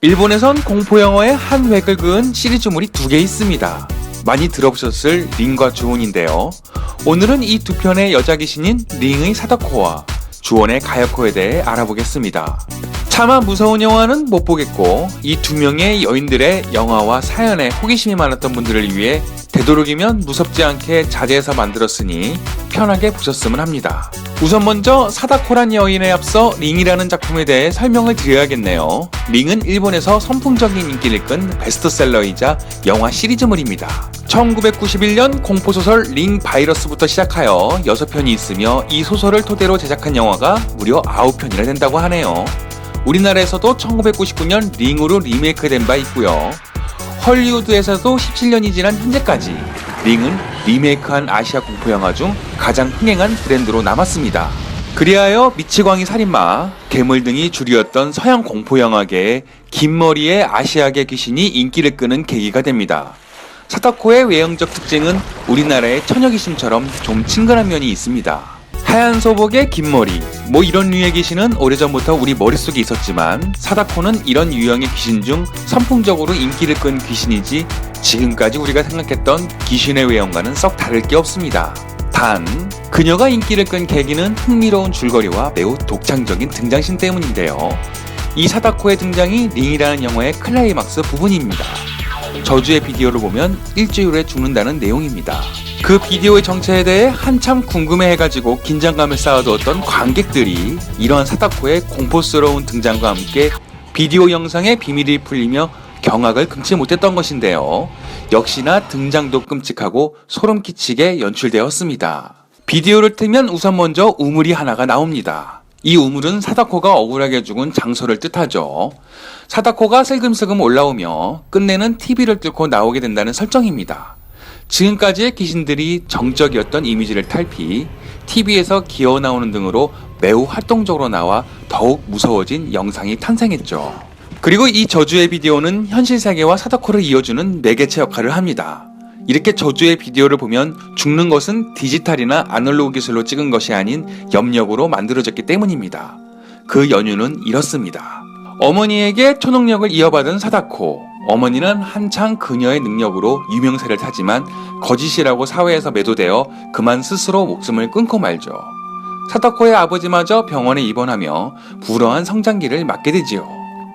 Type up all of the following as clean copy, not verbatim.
일본에선 공포영화의 한 획을 그은 시리즈물이 2개 있습니다. 많이 들어보셨을 링과 주온인데요. 오늘은 이 두 편의 여자 귀신인 링의 사다코와 주온의 가야코에 대해 알아보겠습니다. 차마 무서운 영화는 못 보겠고 이 두 명의 여인들의 영화와 사연에 호기심이 많았던 분들을 위해 되도록이면 무섭지 않게 자제해서 만들었으니 편하게 보셨으면 합니다. 우선 먼저 사다코란 여인에 앞서 링이라는 작품에 대해 설명을 드려야겠네요. 링은 일본에서 선풍적인 인기를 끈 베스트셀러이자 영화 시리즈물입니다. 1991년 공포소설 링 바이러스부터 시작하여 6편이 있으며 이 소설을 토대로 제작한 영화가 무려 9편이나 된다고 하네요. 우리나라에서도 1999년 링으로 리메이크된 바 있고요. 헐리우드에서도 17년이 지난 현재까지 링은 리메이크한 아시아 공포영화 중 가장 흥행한 브랜드로 남았습니다. 그리하여 미치광이 살인마, 괴물 등이 주류였던 서양 공포영화계에 긴 머리의 아시아계 귀신이 인기를 끄는 계기가 됩니다. 사다코의 외형적 특징은 우리나라의 처녀귀신처럼 좀 친근한 면이 있습니다. 하얀 소복에 긴 머리, 이런 류의 귀신은 오래전부터 우리 머릿속에 있었지만 사다코는 이런 유형의 귀신 중 선풍적으로 인기를 끈 귀신이지 지금까지 우리가 생각했던 귀신의 외형과는 썩 다를 게 없습니다. 단, 그녀가 인기를 끈 계기는 흥미로운 줄거리와 매우 독창적인 등장신 때문인데요. 이 사다코의 등장이 링이라는 영화의 클라이막스 부분입니다. 저주의 비디오를 보면 일주일 후에 죽는다는 내용입니다. 그 비디오의 정체에 대해 한참 궁금해해가지고 긴장감을 쌓아두었던 관객들이 이러한 사다코의 공포스러운 등장과 함께 비디오 영상의 비밀이 풀리며 경악을 금치 못했던 것인데요. 역시나 등장도 끔찍하고 소름 끼치게 연출되었습니다. 비디오를 틀면 우선 먼저 우물이 하나가 나옵니다. 이 우물은 사다코가 억울하게 죽은 장소를 뜻하죠. 사다코가 슬금슬금 올라오며 끝내는 TV를 뚫고 나오게 된다는 설정입니다. 지금까지의 귀신들이 정적이었던 이미지를 탈피, TV에서 기어 나오는 등으로 매우 활동적으로 나와 더욱 무서워진 영상이 탄생했죠. 그리고 이 저주의 비디오는 현실 세계와 사다코를 이어주는 매개체 역할을 합니다. 이렇게 저주의 비디오를 보면 죽는 것은 디지털이나 아날로그 기술로 찍은 것이 아닌 염력으로 만들어졌기 때문입니다. 그 연유는 이렇습니다. 어머니에게 초능력을 이어받은 사다코. 어머니는 한창 그녀의 능력으로 유명세를 타지만 거짓이라고 사회에서 매도되어 그만 스스로 목숨을 끊고 말죠. 사다코의 아버지마저 병원에 입원하며 불어한 성장기를 맞게 되지요.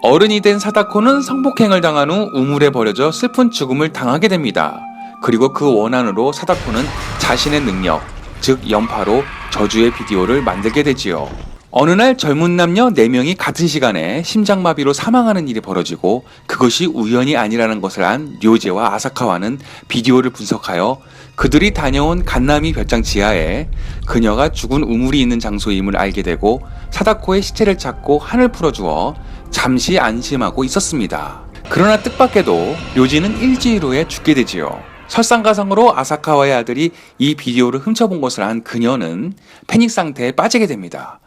어른이 된 사다코는 성폭행을 당한 후 우물에 버려져 슬픈 죽음을 당하게 됩니다. 그리고 그 원한으로 사다코는 자신의 능력, 즉 연파로 저주의 비디오를 만들게 되지요. 어느 날 젊은 남녀 4명이 같은 시간에 심장마비로 사망하는 일이 벌어지고 그것이 우연이 아니라는 것을 안 료제와 아사카와는 비디오를 분석하여 그들이 다녀온 간나미 별장 지하에 그녀가 죽은 우물이 있는 장소임을 알게 되고 사다코의 시체를 찾고 한을 풀어주어 잠시 안심하고 있었습니다. 그러나 뜻밖에도 료지는 일주일 후에 죽게 되지요. 설상가상으로 아사카와의 아들이 이 비디오를 훔쳐본 것을 안 그녀는 패닉 상태에 빠지게 됩니다.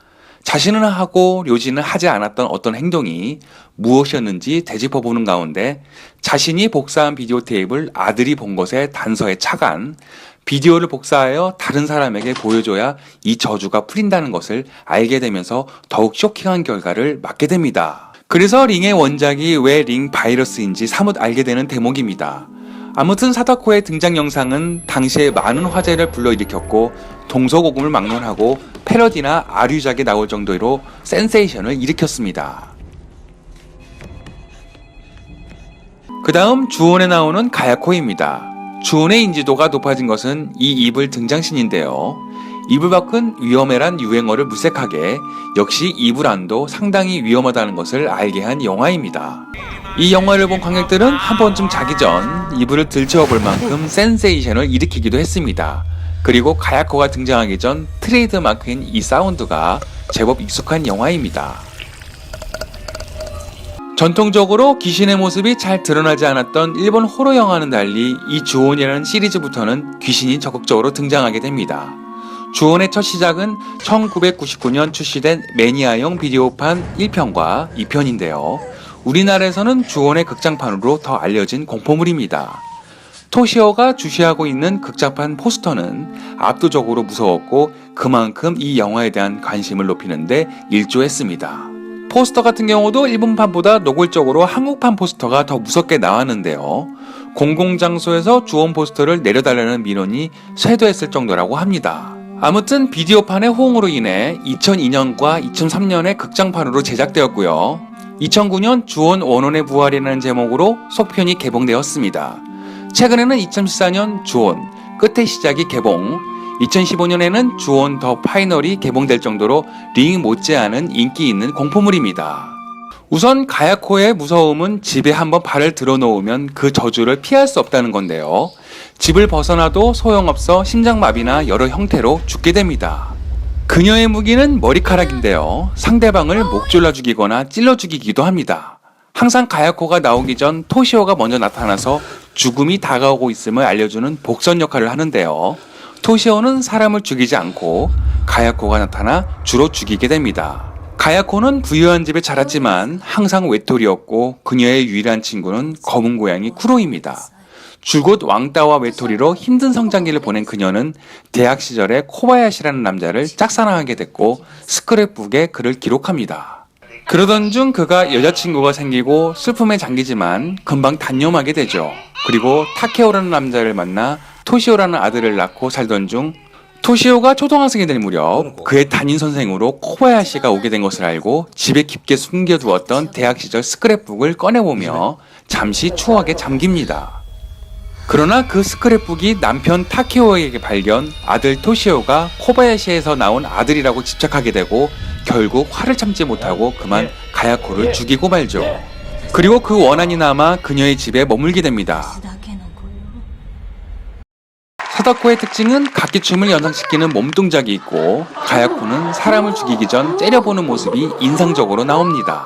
자신은 하고 료지는 하지 않았던 어떤 행동이 무엇이었는지 되짚어보는 가운데 자신이 복사한 비디오 테이프를 아들이 본 것에 단서에 착안, 비디오를 복사하여 다른 사람에게 보여줘야 이 저주가 풀린다는 것을 알게 되면서 더욱 쇼킹한 결과를 맞게 됩니다. 그래서 링의 원작이 왜 링 바이러스인지 사뭇 알게 되는 대목입니다. 아무튼 사다코의 등장 영상은 당시에 많은 화제를 불러일으켰고 동서고금을 막론하고 패러디나 아류작에 나올 정도로 센세이션을 일으켰습니다. 그 다음 주온에 나오는 가야코입니다. 주온의 인지도가 높아진 것은 이 이불 등장신인데요. 이불 밖은 위험해란 유행어를 물색하게 역시 이불 안도 상당히 위험하다는 것을 알게 한 영화입니다. 이 영화를 본 관객들은 한 번쯤 자기 전 이불을 들쳐볼 만큼 센세이션을 일으키기도 했습니다. 그리고 가야코가 등장하기 전 트레이드 마크인 이 사운드가 제법 익숙한 영화입니다. 전통적으로 귀신의 모습이 잘 드러나지 않았던 일본 호러 영화는 달리 이 주온이라는 시리즈부터는 귀신이 적극적으로 등장하게 됩니다. 주온의 첫 시작은 1999년 출시된 매니아용 비디오판 1편과 2편인데요. 우리나라에서는 주온의 극장판으로 더 알려진 공포물입니다. 토시오가 주시하고 있는 극장판 포스터는 압도적으로 무서웠고 그만큼 이 영화에 대한 관심을 높이는데 일조했습니다. 포스터 같은 경우도 일본판보다 노골적으로 한국판 포스터가 더 무섭게 나왔는데요. 공공장소에서 주원 포스터를 내려달라는 민원이 쇄도했을 정도라고 합니다. 아무튼 비디오판의 호응으로 인해 2002년과 2003년에 극장판으로 제작되었고요. 2009년 주원 원혼의 부활이라는 제목으로 속편이 개봉되었습니다. 최근에는 2014년 주원 끝의 시작이 개봉, 2015년에는 주온 더 파이널이 개봉될 정도로 링 못지않은 인기 있는 공포물입니다. 우선 가야코의 무서움은 집에 한번 발을 들어놓으면 그 저주를 피할 수 없다는 건데요. 집을 벗어나도 소용없어 심장마비나 여러 형태로 죽게 됩니다. 그녀의 무기는 머리카락인데요. 상대방을 목 졸라 죽이거나 찔러 죽이기도 합니다. 항상 가야코가 나오기 전 토시오가 먼저 나타나서 죽음이 다가오고 있음을 알려주는 복선 역할을 하는데요. 토시오는 사람을 죽이지 않고 가야코가 나타나 주로 죽이게 됩니다. 가야코는 부유한 집에 자랐지만 항상 외톨이였고 그녀의 유일한 친구는 검은 고양이 쿠로입니다. 줄곧 왕따와 외톨이로 힘든 성장기를 보낸 그녀는 대학 시절에 코바야시라는 남자를 짝사랑하게 됐고 스크랩북에 그를 기록합니다. 그러던 중 그가 여자친구가 생기고 슬픔에 잠기지만 금방 단념하게 되죠. 그리고 타케오라는 남자를 만나 토시오라는 아들을 낳고 살던 중 토시오가 초등학생이 될 무렵 그의 담임 선생으로 코바야시가 오게 된 것을 알고 집에 깊게 숨겨두었던 대학 시절 스크랩북을 꺼내보며 잠시 추억에 잠깁니다. 그러나 그 스크랩북이 남편 타케오에게 발견, 아들 토시오가 코바야시에서 나온 아들이라고 집착하게 되고 결국 화를 참지 못하고 그만 가야코를 죽이고 말죠. 그리고 그 원한이 남아 그녀의 집에 머물게 됩니다. 사다코의 특징은 각기춤을 연상시키는 몸동작이 있고 가야코는 사람을 죽이기 전 째려보는 모습이 인상적으로 나옵니다.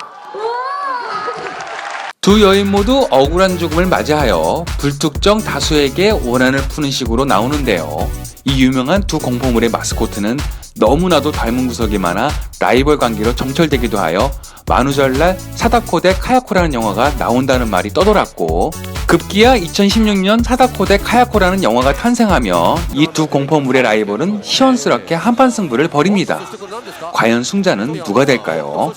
두 여인 모두 억울한 죽음을 맞이하여 불특정 다수에게 원한을 푸는 식으로 나오는데요. 이 유명한 두 공포물의 마스코트는 너무나도 닮은 구석이 많아 라이벌 관계로 정철되기도 하여 만우절날 사다코 대 카야코라는 영화가 나온다는 말이 떠돌았고 급기야 2016년 사다코 대 카야코라는 영화가 탄생하며 이 두 공포물의 라이벌은 시원스럽게 한판 승부를 벌입니다. 과연 승자는 누가 될까요?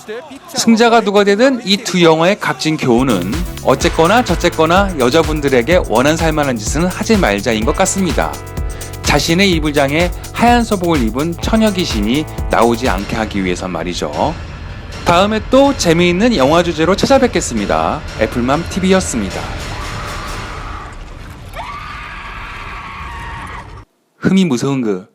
승자가 누가 되든 이 두 영화의 값진 교훈은 어쨌거나 저쨌거나 여자분들에게 원한 살만한 짓은 하지 말자인 것 같습니다. 자신의 이불장에 하얀 소복을 입은 처녀 귀신이 나오지 않게 하기 위해서 말이죠. 다음에 또 재미있는 영화 주제로 찾아뵙겠습니다. 애플맘TV였습니다. 흠이 무서운 그